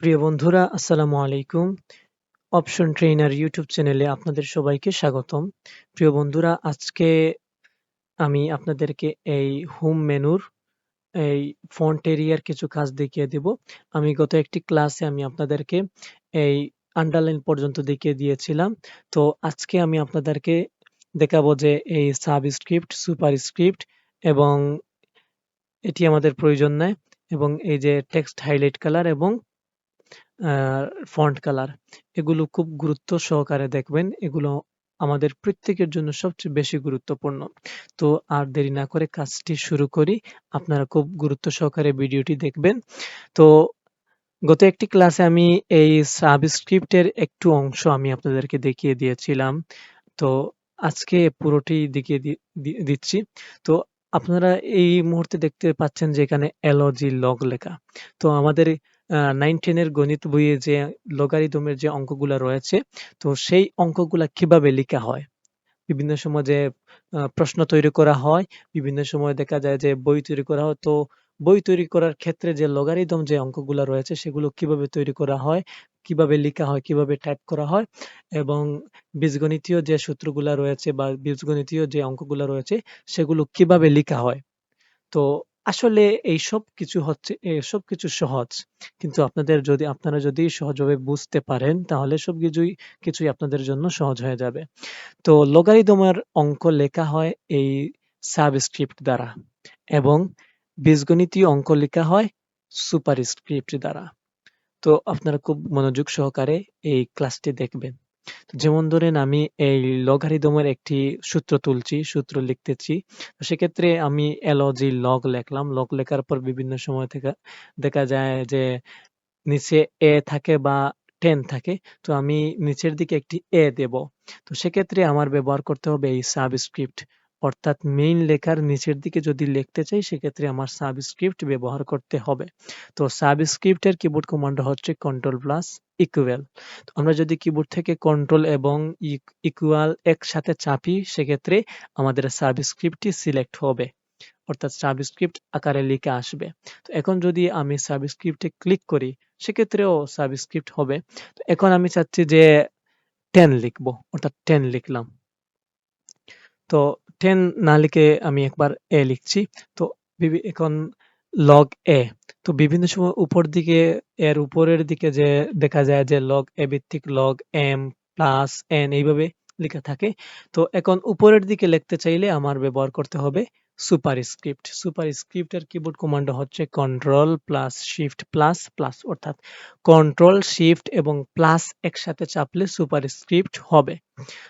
প্রিয় বন্ধুরা, আসসালামু আলাইকুম। অপশন ট্রেইনার ইউটিউব চ্যানেলে আপনাদের সবাইকে স্বাগতম। প্রিয় বন্ধুরা, আজকে আমি আপনাদেরকে এই হোম মেনুর এই ফন্ট এরিয়ার কিছু কাজ দেখিয়ে দেব। আমি গত একটি ক্লাসে আপনাদেরকে এই আন্ডারলাইন পর্যন্ত দেখিয়ে দিয়েছিলাম। তো আজকে আমি আপনাদেরকে দেখাবো যে এই সাবস্ক্রিপ্ট, সুপারস্ক্রিপ্ট এবং এটি আমাদের প্রয়োজন নাই এবং এই যে টেক্সট হাইলাইট কালার এবং ফন্ট কালার, এগুলো খুব গুরুত্ব সহকারে দেখবেন। এগুলো আমাদের প্রত্যেকের জন্য সবচেয়ে বেশি গুরুত্বপূর্ণ। তো আর দেরি না করে কাজটি শুরু করি। আপনারা খুব গুরুত্ব সহকারে ভিডিওটি দেখবেন। তো গত একটি ক্লাসে আমি এই সাবস্ক্রিপ্টের একটু অংশ আমি আপনাদেরকে দেখিয়ে দিয়েছিলাম। তো আজকে পুরোটি দেখিয়ে দিচ্ছি। তো আপনারা এই মুহূর্তে দেখতে পাচ্ছেন যে এখানে এলজি লগ লেখা। তো আমাদের 9-10 এর গণিত বইয়ে যে লগারিদমের যে অঙ্কগুলা রয়েছে, তো সেই অঙ্কগুলা কিভাবে লিখা হয়? বিভিন্ন সময় যে প্রশ্ন তৈরি করা হয়, বিভিন্ন সময় দেখা যায় যে বই তৈরি করা হয়। তো বই তৈরি করার ক্ষেত্রে যে লগারিদম যে অঙ্কগুলা রয়েছে সেগুলো কিভাবে তৈরি করা হয়, কিভাবে লিখা হয়, কিভাবে টাইপ করা হয় এবং বীজগণিতীয় যে সূত্রগুলা রয়েছে বা বীজগণিতীয় যে অঙ্কগুলা রয়েছে সেগুলো কিভাবে লিখা হয়। তো আসলে এসব কিছু সহজ। কিন্তু আপনারা যদি সহজভাবে বুঝতে পারেন তাহলে কিছুই আপনাদের জন্য সহজ হয়ে যাবে। তো লগারিদমের অঙ্ক লেখা হয় এই সাবস্ক্রিপ্ট দ্বারা এবং বীজগণিতীয় অঙ্ক লেখা হয় সুপারস্ক্রিপ্ট দ্বারা। তো আপনারা খুব মনোযোগ সহকারে এই ক্লাসটি দেখবেন। যেমন ধরেন আমি এই লগারিদমের একটি সূত্র লিখতেছি। তো সেক্ষেত্রে আমি এলজি লগ লেখলাম। লগ লেখার পর বিভিন্ন সময় থেকে দেখা যায় যে নিচে এ থাকে বা 10 থাকে। তো আমি নিচের দিকে একটি এ দেব। তো সেক্ষেত্রে আমার ব্যবহার করতে হবে এই সাবস্ক্রিপ্ট। অর্থাৎ মেইন লেখার নিচের দিকে যদি লিখতে চাই সেক্ষেত্রে আমার সাবস্ক্রিপ্ট ব্যবহার করতে হবে। তো সাবস্ক্রিপ্টের কিবোর্ড কমান্ড হচ্ছে কন্ট্রোল প্লাস ইকুয়াল। তো আমরা যদি কিবোর্ড থেকে কন্ট্রোল এবং ইকুয়াল একসাথে চাপি সেক্ষেত্রে আমাদের সাবস্ক্রিপ্টটি সিলেক্ট হবে। অর্থাৎ সাবস্ক্রিপ্ট আকারে লিখে আসবে। তো এখন যদি আমি সাবস্ক্রিপ্টে ক্লিক করি সেক্ষেত্রেও সাবস্ক্রিপ্ট হবে। তো এখন আমি চাচ্ছি যে 10 লিখবো, অর্থাৎ 10 লিখলাম। তো 10 না লিখে আমি একবার এ লিখছি। তো এখন লগ এ। তো বিভিন্ন সময় উপর দিকে এর উপরের দিকে যে দেখা যায় যে লগ এ ভিত্তিক লগ এম প্লাস এন এইভাবে লেখা থাকে। তো এখন উপরের দিকে লিখতে চাইলে আমার ব্যবহার করতে হবে সুপারস্ক্রিপ্ট। সুপারস্ক্রিপ্টের কিবোর্ড কমান্ড হচ্ছে control plus shift plus plus, অর্থাৎ কন্ট্রোল শিফট এবং প্লাস একসাথে চাপলে সুপারস্ক্রিপ্ট হবে।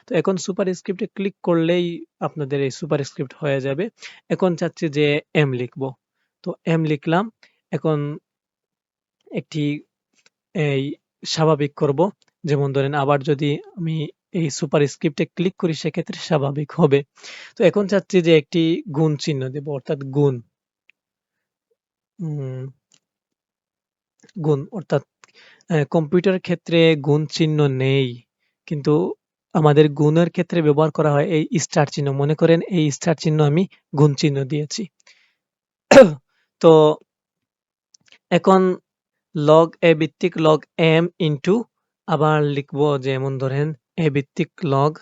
তো এখন সুপারস্ক্রিপ্টে ক্লিক করলেই আপনাদের এই সুপারস্ক্রিপ্ট হয়ে যাবে। এখন চাচ্ছি যে এম লিখব। তো এম লিখলাম। এখন একটি এই স্বাভাবিক করব। যেমন ধরেন আবার যদি আমি এই সুপারস্ক্রিপ্টে ক্লিক করি সেক্ষেত্রে স্বাভাবিক হবে। তো এখন চাচ্ছি যে একটি গুণ চিহ্ন দেব, অর্থাৎ গুণ। উম গুণ অর্থাৎ কম্পিউটারের ক্ষেত্রে গুণ চিহ্ন নেই। কিন্তু আমাদের গুণের ক্ষেত্রে ব্যবহার করা হয় এই স্টার চিহ্ন। মনে করেন এই স্টার চিহ্ন আমি গুণ চিহ্ন দিয়েছি। তো এখন লগ এ ভিত্তিক লগ এম ইনটু আবার লিখবো, যেমন ধরেন এ ভিত্তিক লগ,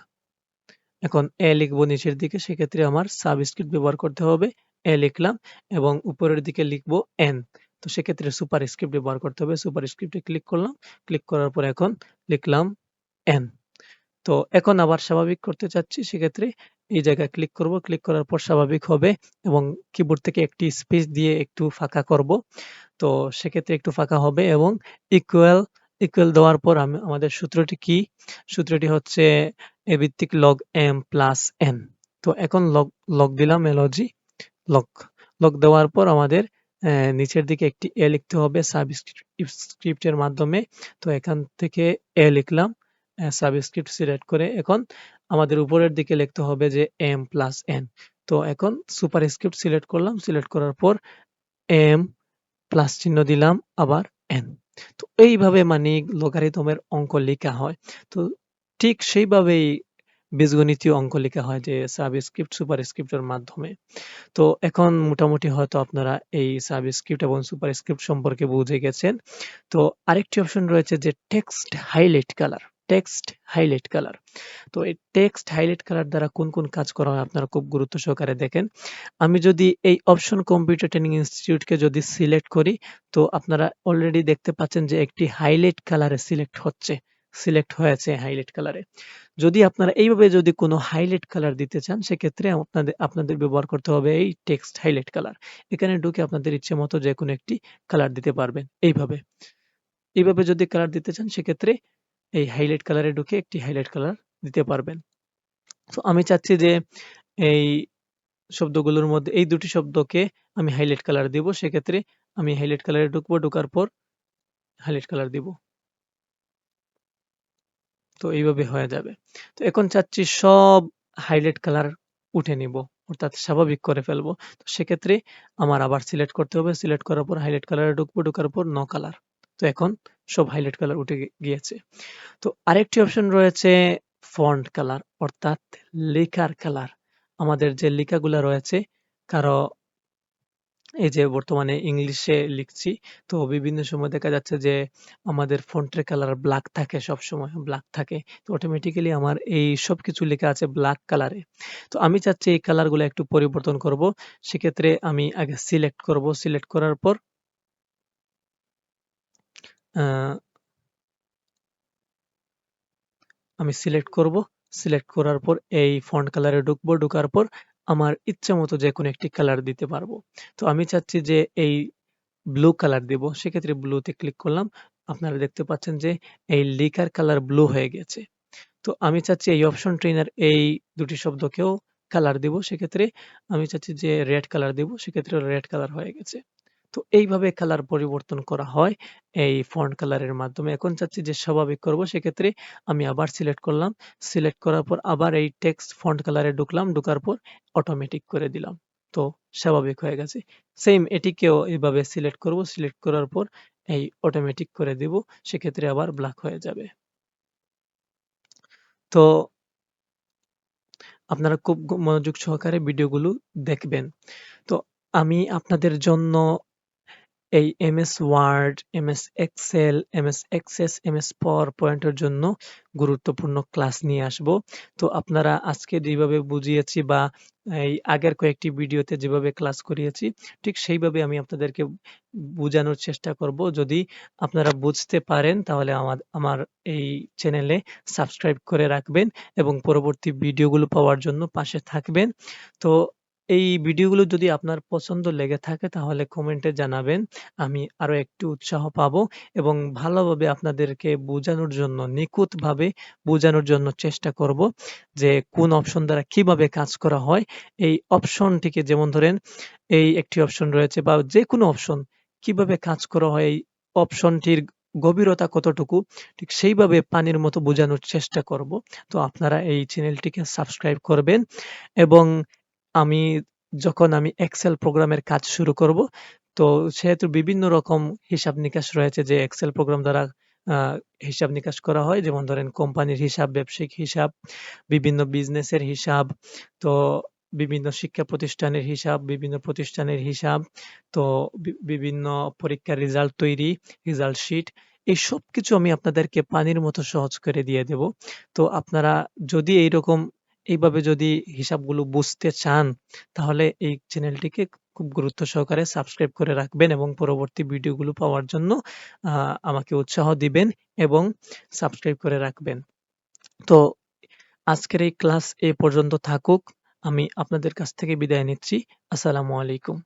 এখন এ লিখবো নিচের দিকে, সেক্ষেত্রে আমার সাবস্ক্রিপ্ট ব্যবহার করতে হবে। এ লিখলাম এবং উপরের দিকে লিখবো এন। তো সেক্ষেত্রে সুপারস্ক্রিপ্ট ব্যবহার করতে হবে। সুপারস্ক্রিপ্টে ক্লিক করলাম। ক্লিক করার পর এখন লিখলাম এন। তো এখন আবার স্বাভাবিক করতে চাচ্ছি, সেক্ষেত্রে এই জায়গায় ক্লিক করব। ক্লিক করার পর স্বাভাবিক হবে এবং কিবোর্ড থেকে একটি স্পেস দিয়ে একটু ফাঁকা করব। তো সেক্ষেত্রে একটু ফাঁকা হবে এবং ইকুয়াল দেওয়ার পর আমাদের সূত্রটি কি? সূত্রটি হচ্ছে এ ভিত্তিক log m প্লাস n। তো এখন লগ দিলাম, এলজি লগ। লগ দেওয়ার পর আমাদের নিচের দিকে একটি এ লিখতে হবে সাবস্ক্রিপ্টের মাধ্যমে। তো এখান থেকে এ লিখলাম, সাবস্ক্রিপ্ট সিলেক্ট করে এখন আমাদের উপরের দিকে লিখতে হবে যে m প্লাস n। তো এখন সুপারস্ক্রিপ্ট সিলেক্ট করলাম। সিলেক্ট করার পর m প্লাস চিহ্ন দিলাম, আবার n। তো এইভাবে লগারিদমের অঙ্ক লেখা হয়। তো ঠিক সেইভাবেই বীজগণিতীয় অঙ্ক লেখা হয় যে সাবস্ক্রিপ্ট, সুপারস্ক্রিপ্টের মাধ্যমে। তো এখন মোটামুটি হয়তো আপনারা এই সাবস্ক্রিপ্ট এবং সুপারস্ক্রিপ্ট সম্পর্কে বুঝে গেছেন। তো আরেকটি অপশন রয়েছে যে text highlight colour, text highlight colour. তো এই টেক্সট হাইলাইট কালার দ্বারা কোন কোন কাজ করা হয় আপনারা খুব গুরুত্ব সহকারে দেখেন। আমি যদি এই অপশন কম্পিউটার ট্রেনিং ইনস্টিটিউটকে যদি সিলেক্ট করি, তো আপনারা অলরেডি দেখতে পাচ্ছেন যে একটি হাইলাইট কালারে সিলেক্ট হয়েছে হাইলাইট কালারে। যদি আপনারা এইভাবে যদি কোনো হাইলাইট কালার দিতে চান, সেক্ষেত্রে আপনাদের ব্যবহার করতে হবে এই টেক্সট হাইলাইট কালার। এখানে ঢুকে আপনাদের ইচ্ছে মতো যেকোনো একটি কালার দিতে পারবেন এইভাবে। এইভাবে যদি কালার দিতে চান, সেক্ষেত্রে এই হাইলাইট কালারে ঢুকে একটি হাইলাইট কালার দিতে পারবেন। তো আমি চাচ্ছি যে এই শব্দগুলোর মধ্যে এই দুটি শব্দকে আমি হাইলাইট কালার দিব। সেক্ষেত্রে আমি হাইলাইট কালারে ঢুকবো, ঢোকার পর হাইলাইট কালার দিব। তো এইভাবে হয়ে যাবে। তো এখন চাচ্ছি সব হাইলাইট কালার উঠে নিব, অর্থাৎ স্বাভাবিক করে ফেলবো। তো সেক্ষেত্রে আমার আবার সিলেক্ট করতে হবে। সিলেক্ট করার পর হাইলাইট কালারে ঢুকবো, ঢোকার পর নো কালার। তো এখন সব হাইলাইট কালার উঠে গিয়েছে। তো আরেকটি অপশন রয়েছে ফন্ট কালার, অর্থাৎ লেখার কালার। আমাদের যে লেখাগুলা রয়েছে, কারো এই যে বর্তমানে ইংলিশে লিখছি, তো বিভিন্ন সময় দেখা যাচ্ছে যে আমাদের ফন্টের কালার ব্ল্যাক থাকে, সবসময় ব্ল্যাক থাকে। তো অটোমেটিক্যালি আমার এই সবকিছু লেখা আছে ব্ল্যাক কালারে। তো আমি চাচ্ছি এই কালারগুলো একটু পরিবর্তন করব। সেক্ষেত্রে আমি আগে সিলেক্ট করব। সিলেক্ট করার পর আ আমি সিলেক্ট করব। সিলেক্ট করার পর এই ফন্ট কালারে ঢুকবো। ঢোকার পর আমার ইচ্ছামত যেকোনো একটি কালার দিতে পারবো। তো আমি চাচ্ছি যে এই ব্লু কালার দিব। সেক্ষেত্রে ব্লুতে ক্লিক করলাম। আপনারা দেখতে পাচ্ছেন যে এই লেখার কালার ব্লু হয়ে গেছে। তো আমি চাচ্ছি এই অপশন ট্রেইনার এই দুটি শব্দকেও কালার দিব। সেক্ষেত্রে আমি চাচ্ছি যে রেড কালার দিব। সেক্ষেত্রে রেড কালার হয়ে গেছে। তো এইভাবে কালার পরিবর্তন করা হয় এই ফন্ট কালারের মাধ্যমে। এখন চাচ্ছি যে স্বাভাবিক করব। সেক্ষেত্রে আমি আবার সিলেক্ট করলাম। সিলেক্ট করার পর আবার এই টেক্সট ফন্ট কালারে ঢুকলাম। ঢোকার পর অটোমেটিক করে দিলাম। তো স্বাভাবিক হয়ে গেছে। সেইম এটিকেও এভাবে সিলেক্ট করব। সিলেক্ট করার পর এই অটোমেটিক করে দিব। সেক্ষেত্রে আবার ব্ল্যাক হয়ে যাবে। তো আপনারা খুব মনোযোগ সহকারে ভিডিওগুলো দেখবেন। তো আমি আপনাদের জন্য এই MS Word, MS Excel, MS Access, MS power পয়েন্টের জন্য গুরুত্বপূর্ণ ক্লাস নিয়ে আসব। তো আপনারা আজকে যেভাবে বুঝিয়েছি বা এই আগের কয়েকটি ভিডিওতে যেভাবে ক্লাস করিয়েছি, ঠিক সেইভাবে আমি আপনাদেরকে বুঝানোর চেষ্টা করব। যদি আপনারা বুঝতে পারেন, তাহলে আমার এই চ্যানেলে সাবস্ক্রাইব করে রাখবেন এবং পরবর্তী ভিডিওগুলো পাওয়ার জন্য পাশে থাকবেন। তো এই ভিডিওগুলো যদি আপনার পছন্দ লেগে থাকে, তাহলে কমেন্টে জানাবেন। আমি আরো একটু উৎসাহ পাবো এবং ভালোভাবে আপনাদেরকে বোঝানোর জন্য, নিখুঁতভাবে বোঝানোর জন্য চেষ্টা করব যে কোন অপশন দ্বারা কিভাবে কাজ করা হয়। এই অপশনটিকে, যেমন ধরেন এই একটি অপশন রয়েছে বা যেকোনো অপশন কিভাবে কাজ করা হয়, এই অপশনটির গভীরতা কতটুকু, ঠিক সেইভাবে পানির মতো বোঝানোর চেষ্টা করব। তো আপনারা এই চ্যানেলটিকে সাবস্ক্রাইব করবেন এবং আমি যখন আমি এক্সেল প্রোগ্রামের কাজ শুরু করব, তো সেহেতু বিভিন্ন রকম হিসাব-নিকাশ রয়েছে যে এক্সেল প্রোগ্রাম দ্বারা আ হিসাব-নিকাশ করা হয়। যেমন ধরেন কোম্পানির হিসাব, ব্যবসায়িক হিসাব, বিভিন্ন বিজনেসের হিসাব, তো বিভিন্ন শিক্ষা প্রতিষ্ঠানের হিসাব, বিভিন্ন প্রতিষ্ঠানের হিসাব, তো বিভিন্ন পরীক্ষার রেজাল্ট তৈরি, রেজাল্ট শিট, এই সবকিছু আমি আপনাদেরকে পানির মতো সহজ করে দিয়ে দেব। তো আপনারা যদি এইভাবে যদি হিসাবগুলো বুঝতে চান, তাহলে এই চ্যানেলটিকে খুব গুরুত্ব সহকারে সাবস্ক্রাইব করে রাখবেন এবং পরবর্তী ভিডিওগুলো পাওয়ার জন্য আ আমাকে উৎসাহ দিবেন এবং সাবস্ক্রাইব করে রাখবেন। তো আজকের এই ক্লাস এ পর্যন্ত থাকুক। আমি আপনাদের কাছ থেকে বিদায় নিচ্ছি। আসসালামু আলাইকুম।